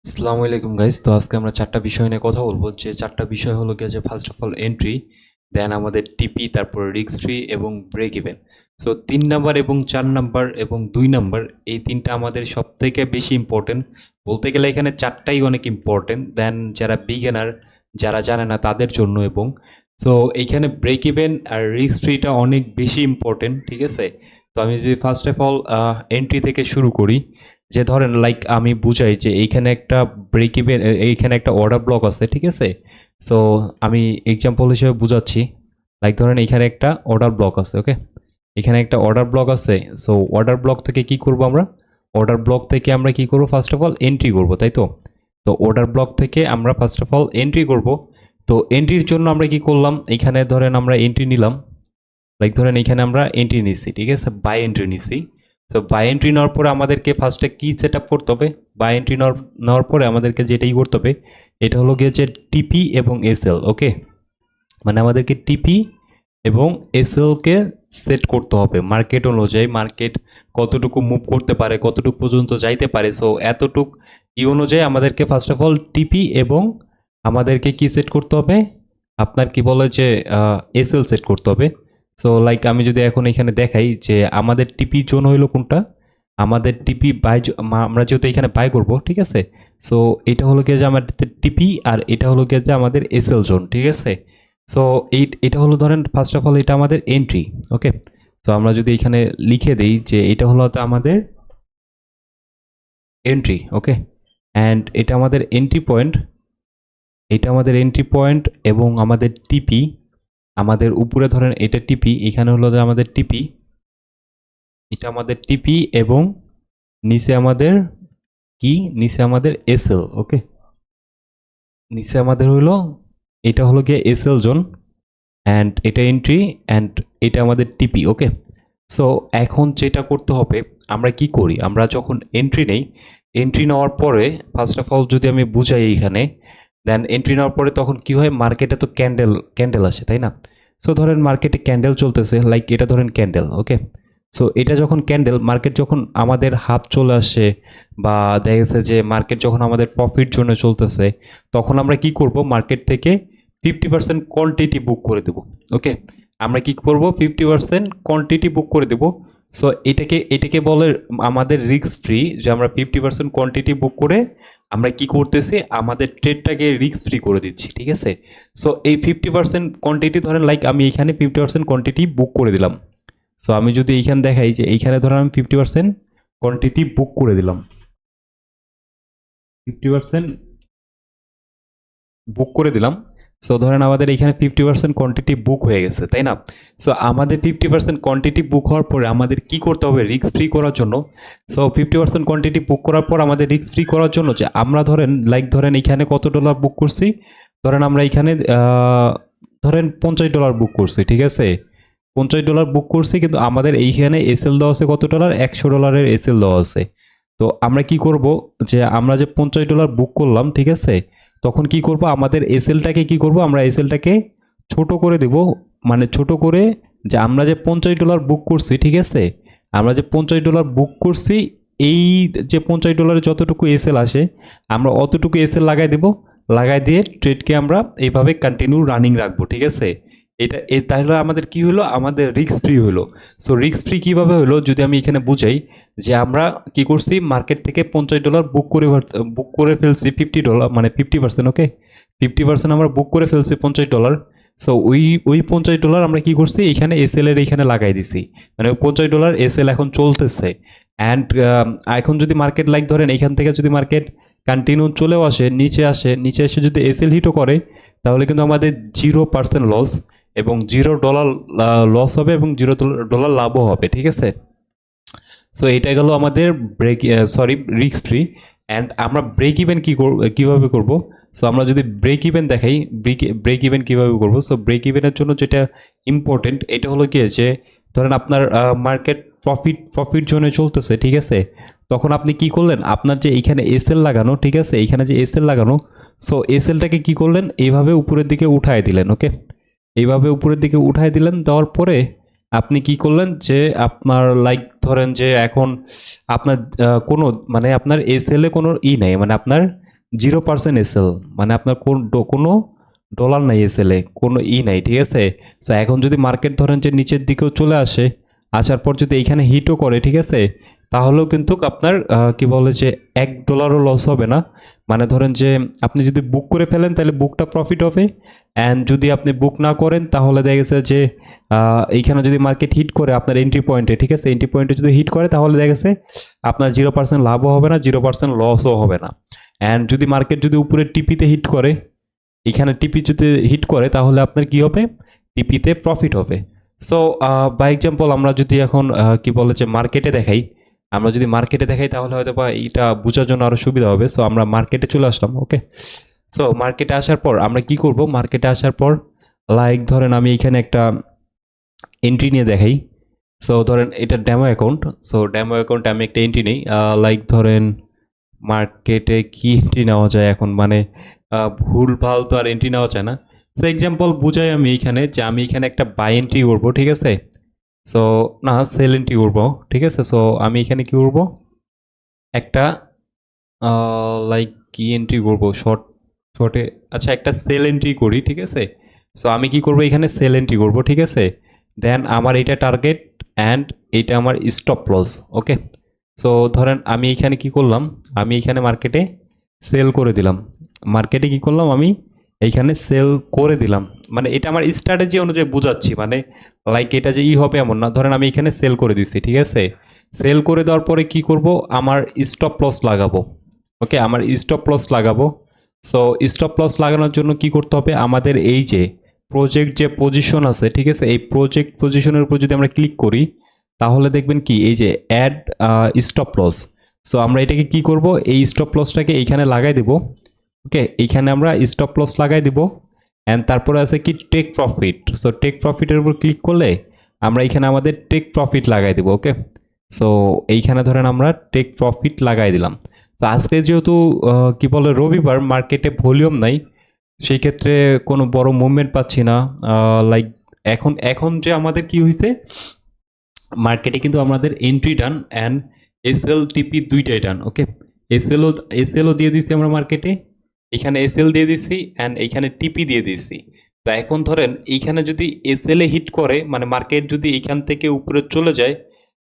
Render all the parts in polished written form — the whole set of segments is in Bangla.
আসসালামু আলাইকুম গাইস। তো আজকে আমরা 4টা বিষয় নিয়ে কথা বলবো। যে 4টা বিষয় হলো গিয়ে যে ফার্স্ট অফ অল এন্ট্রি, দেন আমাদের টিপি, তারপর রিস্ক ফ্রি এবং ব্রেক ইভেন। সো 3 নাম্বার এবং 4 নাম্বার এবং 2 নাম্বার, এই 3টা আমাদের সবথেকে বেশি ইম্পর্টেন্ট। বলতে গেলে এখানে 4টাই অনেক ইম্পর্টেন্ট। দেন যারা বিগিনার, যারা জানে না তাদের জন্য। এবং সো এইখানে ব্রেক ইভেন আর রিস্ক ফ্রিটা অনেক বেশি ইম্পর্টেন্ট, ঠিক আছে? তো আমি যদি ফার্স্ট অফ অল এন্ট্রি থেকে শুরু করি, যে ধরেন লাইক আমি বুঝাই যে এইখানে একটা ব্রেক ইভেন, এইখানে একটা অর্ডার ব্লক আছে, ঠিক আছে? সো আমি এক্সাম্পল হিসেবে বুঝাচ্ছি। লাইক ধরেন এখানে একটা অর্ডার ব্লক আছে, ওকে? এখানে একটা অর্ডার ব্লক আছে। সো অর্ডার ব্লক থেকে কি করব আমরা? অর্ডার ব্লক থেকে আমরা কি করব? ফার্স্ট অফ অল এন্ট্রি করব, তাই তো? তো অর্ডার ব্লক থেকে আমরা ফার্স্ট অফ অল এন্ট্রি করব। তো এন্ট্রির জন্য আমরা কি করলাম? এখানে ধরেন আমরা এন্ট্রি নিলাম। লাইক ধরেন এখানে আমরা এন্ট্রি নিচ্ছি, ঠিক আছে? বাই এন্ট্রি নিচ্ছি। সো বাই এন্ট্রি নেওয়ার পরে আমাদেরকে ফার্স্টে কি সেট আপ করতে হবে? বাই এন্ট্রি নেওয়ার পরে আমাদেরকে যেটাই করতে হবে, এটা হলো গিয়ে যে টিপি এবং এসএল, ওকে? মানে আমাদেরকে টিপি এবং এসএলকে সেট করতে হবে মার্কেট অনুযায়ী। মার্কেট কতটুকু মুভ করতে পারে, কতটুকু পর্যন্ত যাইতে পারে, সো এতটুক অনুযায়ী আমাদেরকে ফার্স্ট অফ অল টিপি এবং আমাদেরকে কি সেট করতে হবে? আপনার কি বলে যে এসএল সেট করতে হবে। সো লাইক আমি যদি এখন এখানে দেখাই যে আমাদের টিপি জোন হইলো কোনটা? আমাদের টিপি বাই, আমরা যেহেতু এখানে বাই করব, ঠিক আছে? সো এটা হলো গিয়ে যে আমাদের টিপি, আর এটা হলো গিয়ে যে আমাদের এসএল জোন, ঠিক আছে? সো এটা হলো ধরেন ফার্স্ট অফ অল এটা আমাদের এন্ট্রি, ওকে? সো আমরা যদি এখানে লিখে দেই যে এটা হলো তো আমাদের এন্ট্রি, ওকে? অ্যান্ড এটা আমাদের এন্ট্রি পয়েন্ট, এটা আমাদের এন্ট্রি পয়েন্ট এবং আমাদের টিপি, আমাদের উপরে ধরেন এটা টিপি, এখানে হলো যে আমাদের টিপি, এটা আমাদের টিপি এবং নিচে আমাদের কি? নিচে আমাদের এসএল, ওকে? নিচে আমাদের হলো, এটা হলো গিয়ে এসএল জোন, অ্যান্ড এটা এন্ট্রি, অ্যান্ড এটা আমাদের টিপি, ওকে? সো এখন যেটা করতে হবে, আমরা কি করি? আমরা যখন এন্ট্রি নেই, এন্ট্রি নেওয়ার পরে ফার্স্ট অফ অল যদি আমি বুঝাই এইখানে, দেন এন্ট্রি নেওয়ার পরে তখন কি হয়? মার্কেটে তো ক্যান্ডেল ক্যান্ডেল আসে, তাই না? সো ধরেন মার্কেটে ক্যান্ডেল চলতেছে, লাইক এটা ধরেন ক্যান্ডেল, ওকে? সো এটা যখন ক্যান্ডেল, মার্কেট যখন আমাদের হাফ চলে আসে, বা দেখা গেছে যে মার্কেট যখন আমাদের প্রফিট জন্য চলতেছে, তখন আমরা কি করব? মার্কেট থেকে 50% কোয়ান্টিটি বুক করে দেব, ওকে? আমরা কি করব? 50% কোয়ান্টিটি বুক করে দেব। সো এটাকে বলে আমাদের রিস্ক ফ্রি, যে আমরা 50% কোয়ান্টিটি বুক করে আমরা কি করতেছি? আমাদের ট্রেডটাকে রিস্ক ফ্রি করে দিচ্ছি, ঠিক আছে? সো এই 50% কোয়ান্টিটি ধরেন লাইক আমি এখানে 50% কোয়ান্টিটি বুক করে দিলাম। সো আমি যদি এইখানে দেখাই যে এইখানে ধরেন আমি 50% কোয়ান্টিটি বুক করে দিলাম, 50% বুক করে দিলাম। সো ধরেন আমাদের এখানে 50% কোয়ান্টিটি বুক হয়ে গেছে, তাই না? সো আমাদের 50% কোয়ান্টিটি বুক হওয়ার পরে আমাদের কি করতে হবে রিস্ক ফ্রি করার জন্য? সো 50% কোয়ান্টিটি বুক করার পর আমাদের রিস্ক ফ্রি করার জন্য, যে আমরা ধরেন লাইক ধরেন এখানে কত ডলার বুক করছি? ধরেন আমরা এখানে ধরেন $50 বুক করছি, ঠিক আছে? $50 বুক করছি, কিন্তু আমাদের এইখানে এসএল দেওয়া আছে কত ডলার? $100 এসএল দেওয়া আছে। তো আমরা কি করব? যে আমরা যে $50 বুক করলাম, ঠিক আছে? তখন কি করব? আমাদের এসএলটাকে কি করব? আমরা এসএলটাকে ছোট করে দেব। মানে ছোট করে, যে আমরা যে $50 বুক করছি, ঠিক আছে? আমরা যে $50 বুক করছি, এই যে $50 যতটুকু এসএল আসে, আমরা অতটুকু এসএল লাগাই দেব। লাগাই দিয়ে ট্রেডকে আমরা এইভাবে কন্টিনিউ রানিং রাখবো, ঠিক আছে? তাহলে আমাদের কি হলো? আমাদের রিস্ক ফ্রি হলো। সো রিস্ক ফ্রি কিভাবে হলো যদি আমি এখানে বুঝাই, যে আমরা কি করছি? মার্কেট থেকে $50 বুক করে ফেলছি, $50 মানে 50%, ওকে? 50% আমরা বুক করে ফেলছি $50। সো ওই $50 আমরা কি করছি? এখানে এসএল এর এখানে লাগাই দিছি। মানে ওই $50 এসএল এখন চলতেছে। অ্যান্ড এখন যদি মার্কেট লাইক ধরেন এখান থেকে যদি মার্কেট কন্টিনিউ চলেও আসে, নিচে আসে, নিচে এসে যদি এসএল হিটও করে, তাহলে কিন্তু আমাদের 0% লস এবং $0 লস হবে এবং $0 লাভও হবে, ঠিক আছে? সো এটা গেল আমাদের break, sorry, risk free. And আমরা ব্রেক ইভেন কিভাবে করব? সো আমরা যদি ব্রেক ইভেন দেখাই, ব্রেক ইভেন কিভাবে করব? সো ব্রেক ইভেনের জন্য যেটা ইম্পর্টেন্ট, এটা হলো কি, যে ধরেন আপনার মার্কেট প্রফিট জোনে চলতেছে, ঠিক আছে? তখন আপনি কি করলেন? আপনার যে এইখানে এসএল লাগানো, ঠিক আছে? এইখানে যে এসএল লাগানো, সো এসএলটাকে কি করলেন? এইভাবে উপরের দিকে উঠায় দিলেন, ওকে? এইভাবে উপরের দিকে উঠায় দিলেন। দেওয়ার পরে আপনি কি করলেন? যে আপনার লাইক ধরেন যে এখন আপনার কোনো মানে আপনার এসএল এ কোনো নেই, মানে আপনার 0% এসএল, মানে আপনার কোনো ডলার নাই এসএলে, কোনো নাই, ঠিক আছে। সো এখন যদি মার্কেট ধরেন যে নিচের দিকেও চলে আসে, আসার পর যদি এইখানে হিটও করে, ঠিক আছে, তাহলেও কিন্তু আপনার কি বলে যে $1 লস হবে না। মানে ধরেন যে আপনি যদি বুক করে ফেলেন তাহলে বুকটা প্রফিট হবে, অ্যান্ড যদি আপনি বুক না করেন তাহলে দেখা গেছে যে এইখানে যদি মার্কেট হিট করে আপনার এন্ট্রি পয়েন্টে, ঠিক আছে, এন্ট্রি পয়েন্টে যদি হিট করে তাহলে দেখা গেছে আপনার 0% লাভও হবে না, 0% লসও হবে না। অ্যান্ড যদি মার্কেট যদি উপরে টিপিতে হিট করে, এখানে টিপি যদি হিট করে তাহলে আপনার কি হবে, টিপিতে প্রফিট হবে। সো বাই এক্সাম্পল আমরা যদি এখন কি বলে যে মার্কেটে দেখাই, আমরা যদি মার্কেটে দেখাই তাহলে হয়তো বা এটা বোঝার জন্য আরো সুবিধা হবে। সো আমরা মার্কেটে চলে আসলাম, ওকে। সো মার্কেটে আসার পর আমরা কি করব, মার্কেটে আসার পর লাইক ধরেন আমি এখানে একটা এন্ট্রি নিয়ে দেখাই। সো ধরেন এটা ডেমো অ্যাকাউন্ট। সো ডেমো অ্যাকাউন্টে আমি একটা এন্ট্রি নেই, লাইক ধরেন মার্কেটে কি এন্ট্রি নেওয়া যায় এখন, মানে ভুল ভাল তো আর এন্ট্রি নেওয়া যায় না। সো এক্সাম্পল বুঝাই আমি এখানে যে আমি এখানে একটা বাই এন্ট্রি করবো, ঠিক আছে। সো না, সেল এন্ট্রি করবো, ঠিক আছে। সো আমি এখানে কি করবো, একটা লাইক কি এন্ট্রি করবো, শর্টে, আচ্ছা একটা সেল এন্ট্রি করি, ঠিক আছে। সো আমি কি করবো, এখানে সেল এন্ট্রি করবো, ঠিক আছে। দেন আমার এটা টার্গেট অ্যান্ড এটা আমার স্টপ লস, ওকে। সো ধরেন আমি এখানে কি করলাম, আমি এখানে মার্কেটে সেল করে দিলাম, মার্কেটে কি করলাম আমি এইখানে সেল করে দিলাম, মানে এটা আমার স্ট্র্যাটেজি অনুযায়ী বুঝাচ্ছি, মানে লাইক এটা যে হবে এমন না। ধরেন আমি এখানে সেল করে দিচ্ছি, ঠিক আছে। সেল করে দেওয়ার পরে কি করব, আমার স্টপ লস লাগাবো, ওকে, আমার স্টপ লস লাগাবো। সো স্টপ লস লাগানোর জন্য কি করতে হবে, আমাদের এই যে প্রজেক্ট যে পজিশন আছে, ঠিক আছে, এই প্রজেক্ট পজিশনের উপর যদি আমরা ক্লিক করি তাহলে দেখবেন কি এই যে অ্যাড স্টপ লস। সো আমরা এটাকে কি করব, এই স্টপ লসটাকে এইখানে লাগাই দেব, ওকে। এইখানে আমরা স্টপ লস লাগাই দিব, অ্যান্ড তারপরে আছে কি টেক প্রফিট। সো টেক প্রফিটের উপর ক্লিক করলে আমরা এখানে আমাদের টেক প্রফিট লাগাই দেব, ওকে। সো এইখানে ধরেন আমরা টেক প্রফিট লাগাই দিলাম। তো আজকে যেহেতু কি বলে রবিবার, মার্কেটে ভলিউম নাই, সেই ক্ষেত্রে কোনো বড় মুভমেন্ট পাচ্ছি না। লাইক এখন এখন যে আমাদের কি হয়েছে, মার্কেটে কিন্তু আমাদের এন্ট্রি ডান অ্যান্ড এসএল টিপি দুইটাই ডান, ওকে। এসএলও দিয়ে দিচ্ছি আমরা মার্কেটে, এখানে এসএল দিয়ে দিচ্ছি অ্যান্ড এইখানে টিপি দিয়ে দিচ্ছি। তো এখন ধরেন এইখানে যদি এসএল এ হিট করে, মানে মার্কেট যদি এইখান থেকে উপরে চলে যায়,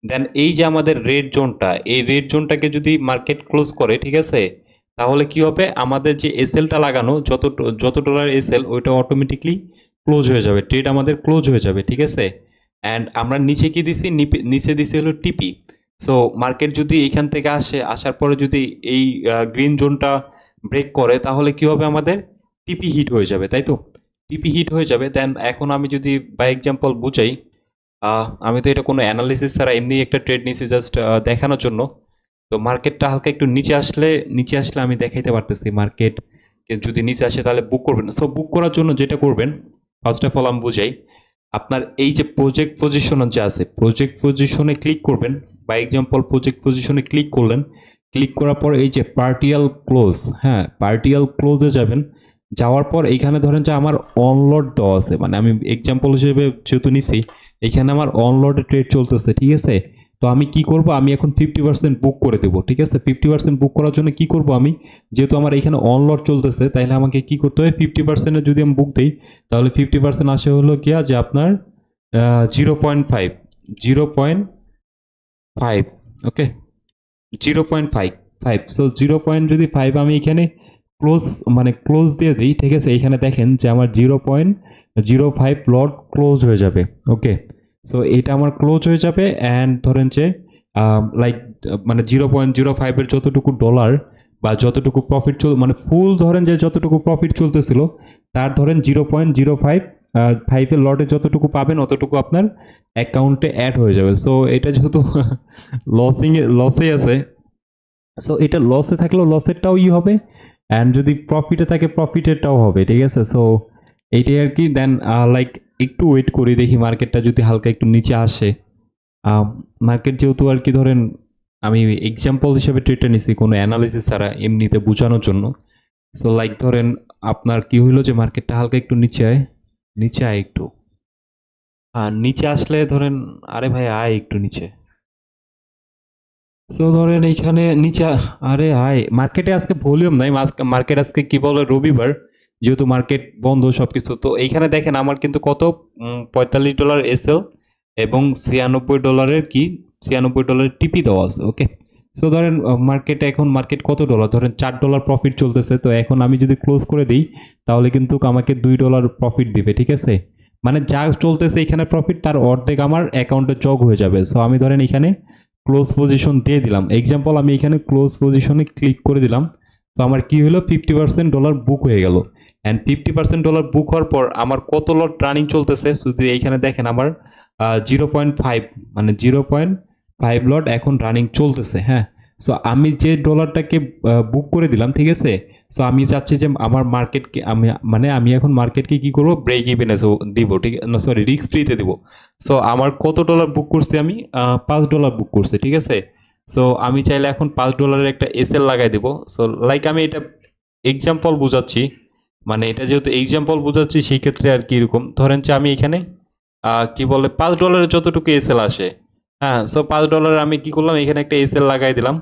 দেন এই যে আমাদের রেড জোনটা, এই রেড জোনটাকে যদি মার্কেট ক্লোজ করে, ঠিক আছে, তাহলে কি হবে, আমাদের যে এসএলটা লাগানো যত ডলার এসএল ওইটা অটোমেটিকলি ক্লোজ হয়ে যাবে, ট্রেড আমাদের ক্লোজ হয়ে যাবে, ঠিক আছে। অ্যান্ড আমরা নিচে কি দিছি, নিচে দিছি হলো টিপি। সো মার্কেট যদি এইখান থেকে আসার পরে যদি এই গ্রিন জোনটা ব্রেক করে তাহলে কি হবে, আমাদের টিপি হিট হয়ে যাবে, তাই তো। টিপি হিট হয়ে যাবে। দেন এখন আমি যদি বাই এক্সাম্পল বুঝাই, আমি তো এটা কোনো অ্যানালিসিস ছাড়া এমনি একটা ট্রেড নিয়েছি জাস্ট দেখানোর জন্য। তো মার্কেটটা হালকা একটু নিচে আসলে আমি দেখাইতে পারতেছি মার্কেট যদি নিচে আসে তাহলে বুক করবেন। সো বুক করার জন্য যেটা করবেন, ফার্স্ট অফ অল আমি বুঝাই, আপনার এই যে প্রজেক্ট পজিশন যে আছে, প্রজেক্ট পজিশনে ক্লিক করবেন। বাই এক্সাম্পল প্রজেক্ট পজিশনে ক্লিক করলেন, ক্লিক করার পর এই যে পার্টিয়াল ক্লোজ, হ্যাঁ পার্টিয়াল ক্লোজে যাবেন। যাওয়ার পর এইখানে ধরেন যে আমার অনলোড দেওয়া আছে, মানে আমি এক্সাম্পল হিসেবে যেহেতু নিছি, এখানে আমার অনলোডে ট্রেড চলতেছে, ঠিক আছে। তো আমি কি করব, আমি এখন 50% বুক করে দেবো, ঠিক আছে। 50% বুক করার জন্য কি করব, আমি যেহেতু আমার এখানে অনলোড চলতেছে তাইলে আমাকে কি করতে হবে, 50%-এর যদি আমি বুক দিই তাহলে 50% আসে হলো কি যে আপনার 0.5, 0.5, ওকে, 0.5, সো 0.5 আমি এখানে ক্লোজ, মানে ক্লোজ দিয়ে দিই, ঠিক আছে। এখানে দেখেন যে আমার 0.05 লট ক্লোজ হয়ে যাবে, ওকে। সো এটা আমার ক্লোজ হয়ে যাবে অ্যান্ড ধরেন যে লাইক মানে 0.05-এর যতটুকু ডলার বা যতটুকু প্রফিট মানে ফুল ধরেন যে যতটুকু প্রফিট চলতেছিল তার ধরেন 0.05 লটে যতটুকু পাবেন অতটুকু আপনার অ্যাকাউন্টে অ্যাড হয়ে যাবে। সো এটা যেহেতু লসে আছে, সো এটা লসে থাকলেও লসেরটাও হবে, অ্যান্ড যদি প্রফিটে থাকে প্রফিটেরটাও হবে, ঠিক আছে। সো এইটাই আর কি। দেন লাইক একটু ওয়েট করি, দেখি মার্কেটটা যদি হালকা একটু নিচে আসে। মার্কেট যেহেতু আর কি ধরেন আমি এক্সাম্পল হিসেবে ট্রেডটা নিছি কোনো অ্যানালিসিস ছাড়া এমনিতে বোঝানোর জন্য। সো লাইক ধরেন আপনার কি হইলো যে মার্কেটটা হালকা একটু নিচে আয় একটু, নিচে আসলে ধরেন, আরে ভাই আয় একটু নিচে। সো ধরেন এইখানে নিচে আরে হাই মার্কেটে আজকে ভলিউম নাই, মার্কেট আজকে কি বলে রবিবার, যেহেতু মার্কেট বন্ধ সবকিছু। তো এইখানে দেখেন আমার কিন্তু কত $45 এসএল এবং $96 কি $96 টিপি দেওয়া আছে। ওকে, সো ধরেন মার্কেটে এখন মার্কেট কত ডলার, ধরেন $4 প্রফিট চলতেছে। তো এখন আমি যদি ক্লোজ করে দিই তাহলে কিন্তু আমাকে $2 প্রফিট দিবে, ঠিক আছে। মানে যা চলতেছে এখানে প্রফিট তার অর্ধেক আমার অ্যাকাউন্টে যোগ হয়ে যাবে। সো আমি ধরেন এখানে ক্লোজ পজিশন দিয়ে দিলাম, এক্সাম্পল আমি এখানে ক্লোজ পজিশনে ক্লিক করে দিলাম। তো আমার কি হলো, $50 বুক হয়ে গেল। অ্যান্ড $50 বুক হওয়ার পর আমার কত লট রানিং চলতেছে যদি এইখানে দেখেন, আমার 0.5 মানে 0.5 লট এখন রানিং চলতেছে। হ্যাঁ, সো আমি যে ডলারটাকে বুক করে দিলাম, ঠিক আছে। সো আমি চাচ্ছি যে আমার মার্কেটকে আমি এখন মার্কেটকে কি করবো, ব্রেক ইভেনে দিব, ঠিক না, সরি রিস্ক ফ্রিতে দিব। সো আমার কত ডলার বুক করছি আমি, $5 বুক করছি, ঠিক আছে। সো আমি চাইলে এখন $5 একটা এসএল লাগাই দিব। সো লাইক আমি এটা এক্সাম্পল বোঝাচ্ছি, মানে এটা যেহেতু এক্সাম্পল বোঝাচ্ছি সেই ক্ষেত্রে আর কি এরকম ধরেন যে আমি এখানে কি বলে $5 যতটুকু এসএল আসে। হ্যাঁ, সো $5 আমি কি করলাম, এখানে একটা এসএল লাগাই দিলাম,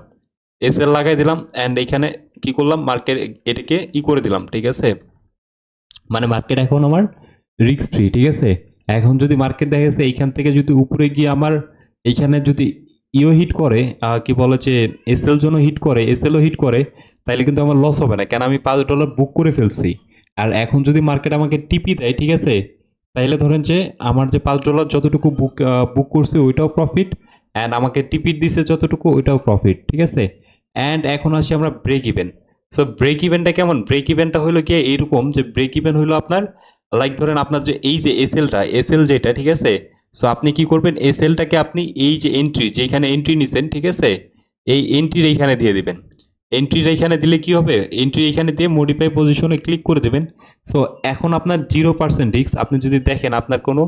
এসএল লাগাই দিলাম অ্যান্ড এখানে কি করলাম, মার্কেট এটাকে করে দিলাম, ঠিক আছে। মানে মার্কেট এখন আমার রিস্ক ফ্রি, ঠিক আছে। এখন যদি মার্কেট দেখা যাচ্ছে এইখান থেকে যদি উপরে গিয়ে আমার এইখানে যদি হিট করে, কি বলে যে এসএল জন্য হিট করে, এসএলও হিট করে, তাহলে কিন্তু আমার লস হবে না, কেন আমি $5 বুক করে ফেলছি। আর এখন যদি মার্কেট আমাকে টিপি দেয়, ঠিক আছে, তাইলে ধরেন যে আমার যে $5 যতটুকু বুক করছি ওইটাও প্রফিট, অ্যান্ড আমাকে টিপিট দিছে যতটুকু ওইটাও প্রফিট, ঠিক আছে। অ্যান্ড এখন আসি আমরা ব্রেক ইভেন। সো ব্রেক ইভেনটা কেমন, ব্রেক ইভেনটা হলো কি এইরকম যে ব্রেক ইভেন হলো আপনার লাইক ধরেন আপনার যে এই যে এসএল যেটা, ঠিক আছে। সো আপনি কি করবেন, এসএলটাকে আপনি এই যে এন্ট্রি যেখানে এন্ট্রি নিছেন, ঠিক আছে, এই এন্ট্রির এইখানে দিয়ে দিবেন। এন্ট্রির এইখানে দিলে কি হবে, এন্ট্রি এইখানে দিয়ে মডিফাই পজিশনে ক্লিক করে দেবেন। সো এখন আপনার 0% রিস্ক, আপনি যদি দেখেন আপনার কোনো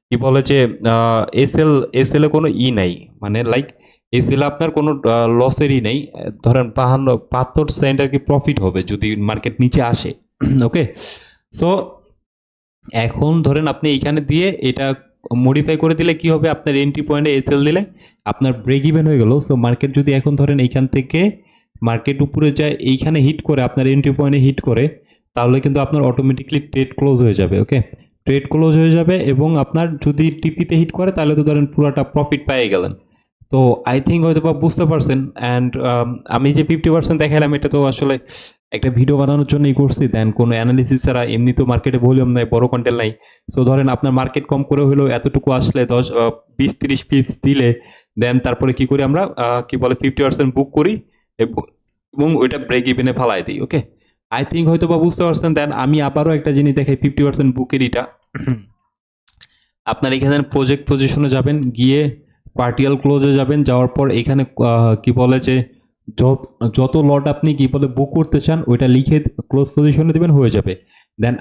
কি বলে যে এসএল এ কোনো নাই, মানে লাইক এসএল আপনার কোনো লসেরই নেই। ধরেন 72 সেন্ট আর কি প্রফিট হবে যদি মার্কেট নিচে আসে। ওকে, সো এখন ধরেন আপনি এইখানে দিয়ে এটা মডিফাই করে দিলে কি হবে, আপনার এন্ট্রি পয়েন্টে এসএল দিলে আপনার ব্রেক ইভেন হয়ে গেল। সো মার্কেট যদি এখন ধরেন এইখান থেকে মার্কেট উপরে যায়, এইখানে হিট করে আপনার এন্ট্রি পয়েন্টে হিট করে, তাহলে কিন্তু আপনার অটোমেটিকলি ট্রেড ক্লোজ হয়ে যাবে। ওকে, ট্রেড ক্লোজ হয়ে যাবে এবং আপনার যদি টিপিতে হিট করে তাহলে তো ধরেন পুরোটা প্রফিট পেয়ে গেলেন। তো আই থিঙ্ক হয়তো বা বুঝতে পারছেন। অ্যান্ড আমি যে 50% দেখালাম এটা তো আসলে একটা ভিডিও বানানোর জন্যই করছি, দেন কোনো অ্যানালিসিস ছাড়া। এমনি তো মার্কেটে ভলিউম নাই, বড় কন্টেন্ট নাই। সো ধরেন আপনার মার্কেট কম করে হলেও এতটুকু আসলে 20-30 পিপস দিলে দেন তারপরে কি করি আমরা, কি বলে 50% বুক করি এবং ওইটা ব্রেক ইভেনে ফালাই দিই। ওকে, আই থিঙ্ক হয়তো বা বুঝতে পারছেন। দেন আমি আবারও একটা জিনিস দেখাই 50% বুকের এটা। আপনার এখানে প্রজেক্ট পজিশনে যাবেন, গিয়ে পার্টিয়াল ক্লোজে যাবেন, যাওয়ার পর এখানে কি বলে যে যত লট আপনি কি বলে বুক করতে চান ওইটা লিখে ক্লোজ পজিশনে দিবেন, হয়ে যাবে। দেন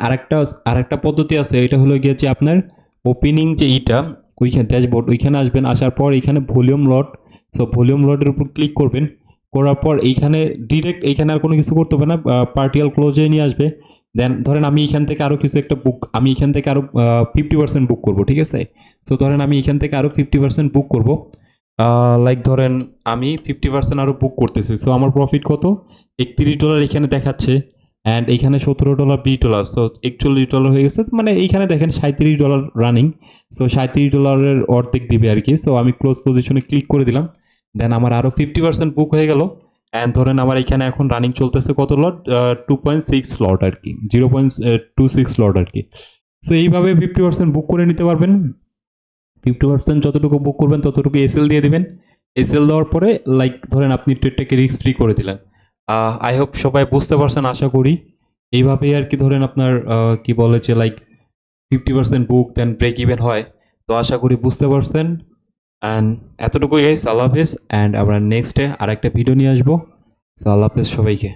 আরেকটা পদ্ধতি আছে, এটা হলো গিয়ে যে আপনার ওপেনিং যে ইটা ওইখানে ড্যাশবোর্ড, ওইখানে আসবেন, আসার পর এখানে ভলিউম লট। সো ভলিউম লটের উপর ক্লিক করবেন, করার পর এইখানে ডিরেক্ট এইখানে আর কোনো কিছু করতে হবে না, পার্টিয়াল ক্লোজে নিয়ে আসবে। দেন ধরেন আমি এখান থেকে আরো কিছু একটা বুক, আমি এখান থেকে আরো 50% বুক করব, ঠিক আছে। সো ধরেন আমি এখান থেকে আরো 50% বুক করব, লাইক ধরেন আমি 50% আরো বুক করতেছি। সো আমার প্রফিট কত, $31 এখানে দেখাচ্ছে, অ্যান্ড এখানে $17, $20। সো $41 হয়ে গেছে, মানে এইখানে দেখেন $37 রানিং। সো $37 অর্ধেক দিবে আর কি। সো আমি ক্লোজ পজিশনে ক্লিক করে দিলাম, দেন আমার আরো 50% বুক হয়ে গেল। অ্যান্ড ধরেন আমার এখানে এখন রানিং চলতেছে কত লট, 2.6 লট আর কি, 0.26 লট আর কি। সো এইভাবে 50% বুক করে নিতে পারবেন। 50% যতটুকু বুক করবেন ততটুকু এসএল দিয়ে দিবেন। এসএল দেওয়ার পরে লাইক ধরেন আপনি ট্রেডটাকে রিস্ক ফ্রি করে দিলেন। আই হোপ সবাই বুঝতে পারছেন আশা করি। এইভাবেই আর কি ধরেন আপনার কি বলে যে লাইক 50% বুক দেন ব্রেক ইভেন হয়। তো আশা করি বুঝতে পারছেন। অ্যান্ড এতটুকুই গাইস, আল্লাহ হাফেজ। অ্যান্ড আমরা নেক্সটে আরেকটা ভিডিও নিয়ে আসবো। সো আল্লাহ হাফেজ সবাইকে।